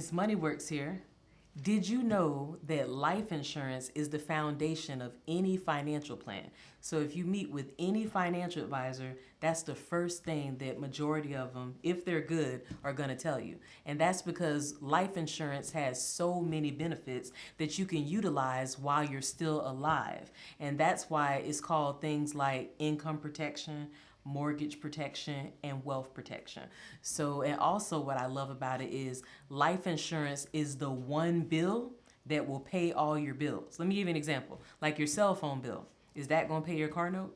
Miss Moneyworks here. Did you know that life insurance is the foundation of any financial plan? So if you meet with any financial advisor, that's the first thing that majority of them, if they're good, are going to tell you. And that's because life insurance has so many benefits that you can utilize while you're still alive. And that's why it's called things like income protection, mortgage protection, and wealth protection. So, and also what I love about it is life insurance is the one bill that will pay all your bills. Let me give you an example. Like your cell phone bill. Is that going to pay your car note?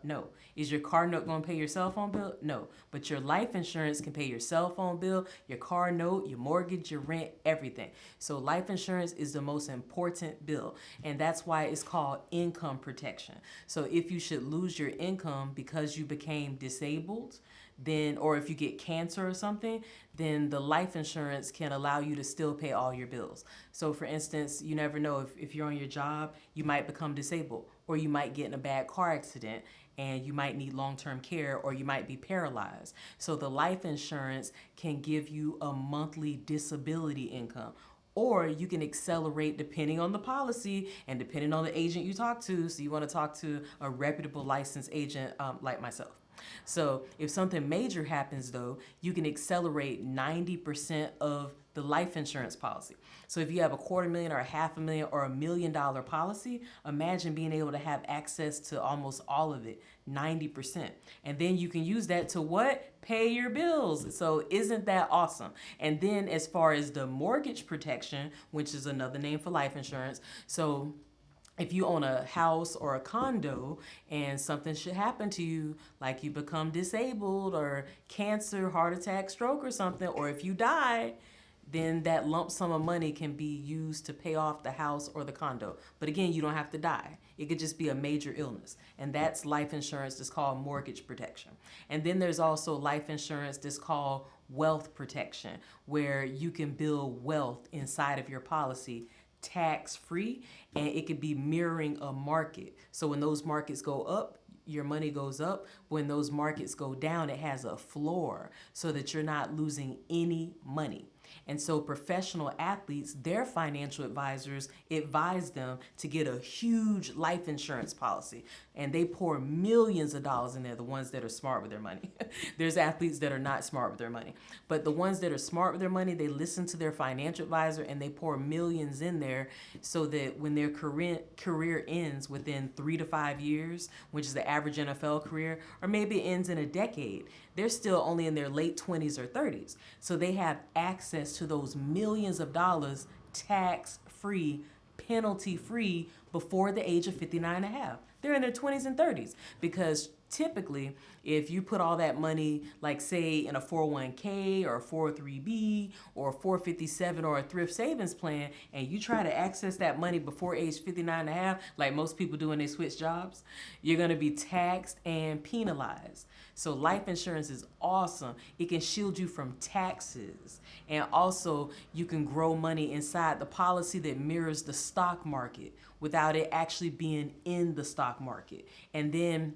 No. Is your car note going to pay your cell phone bill? No. But your life insurance can pay your cell phone bill, your car note, your mortgage, your rent, everything. So life insurance is the most important bill. And that's why it's called income protection. So if you should lose your income because you became disabled, then, or if you get cancer or something, then the life insurance can allow you to still pay all your bills. So for instance, you never know if you're on your job, you might become disabled, or you might get in a bad car accident and you might need long-term care, or you might be paralyzed. So the life insurance can give you a monthly disability income, or you can accelerate depending on the policy and depending on the agent you talk to. So you want to talk to a reputable licensed agent like myself. So if something major happens though, you can accelerate 90% of the life insurance policy. So if you have $250,000 or $500,000 or $1 million policy, imagine being able to have access to almost all of it, 90%. And then you can use that to what? Pay your bills. So isn't that awesome? And then as far as the mortgage protection, which is another name for life insurance, so if you own a house or a condo and something should happen to you, like you become disabled or cancer, heart attack, stroke or something, or if you die, then that lump sum of money can be used to pay off the house or the condo. But again, you don't have to die. It could just be a major illness. And that's life insurance that's called mortgage protection. And then there's also life insurance that's called wealth protection, where you can build wealth inside of your policy tax-free, and it could be mirroring a market. So when those markets go up, your money goes up. When those markets go down, it has a floor so that you're not losing any money. And so professional athletes, their financial advisors advise them to get a huge life insurance policy. And they pour millions of dollars in there, the ones that are smart with their money. There's athletes that are not smart with their money. But the ones that are smart with their money, they listen to their financial advisor and they pour millions in there so that when their career ends within 3 to 5 years, which is the average NFL career, or maybe it ends in a decade, they're still only in their late 20s or 30s. So they have access to those millions of dollars tax-free, penalty-free before the age of 59 and a half. They're in their 20s and 30s because typically if you put all that money, like say in a 401k or a 403b or a 457 or a thrift savings plan, and you try to access that money before age 59 and a half, like most people do when they switch jobs, you're going to be taxed and penalized. So life insurance is awesome. It can shield you from taxes. And also you can grow money inside the policy that mirrors the stock market without it actually being in the stock market. And then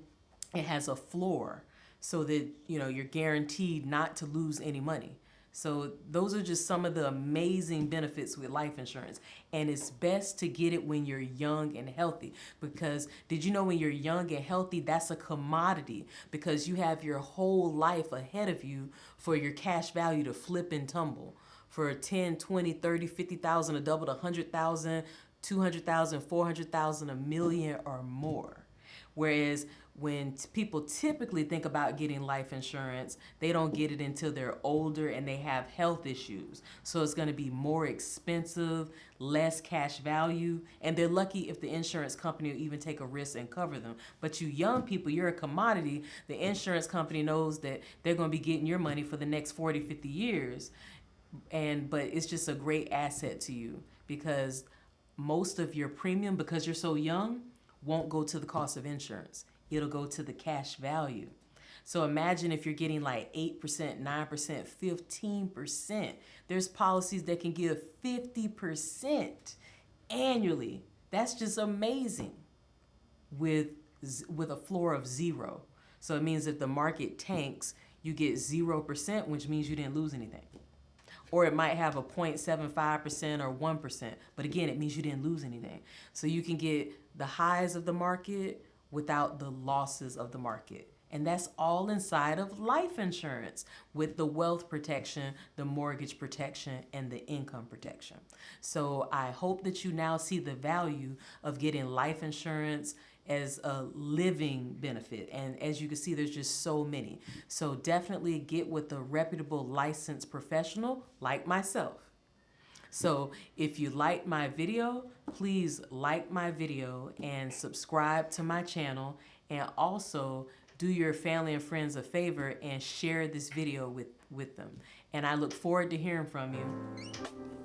it has a floor so that, you know, you're guaranteed not to lose any money. So those are just some of the amazing benefits with life insurance. And it's best to get it when you're young and healthy, because did you know when you're young and healthy, that's a commodity, because you have your whole life ahead of you for your cash value to flip and tumble. For 10, 20, 30, 50,000, a double to 100,000, 200,000, 400,000, a million or more. Whereas when people typically think about getting life insurance, they don't get it until they're older and they have health issues. So it's going to be more expensive, less cash value, and they're lucky if the insurance company will even take a risk and cover them. But you young people, you're a commodity. The insurance company knows that they're going to be getting your money for the next 40, 50 years. But it's just a great asset to you, because most of your premium, because you're so young, won't go to the cost of insurance. It'll go to the cash value. So imagine if you're getting like 8%, 9%, 15%. There's policies that can give 50% annually. That's just amazing with a floor of 0. So it means if the market tanks, you get 0%, which means you didn't lose anything. or it might have a 0.75% or 1%. But again, it means you didn't lose anything. So you can get the highs of the market without the losses of the market. And that's all inside of life insurance with the wealth protection, the mortgage protection, and the income protection. So I hope that you now see the value of getting life insurance as a living benefit. And as you can see, there's just so many. So definitely get with a reputable licensed professional like myself. So if you like my video, please like my video and subscribe to my channel, and also do your family and friends a favor and share this video with them. And I look forward to hearing from you.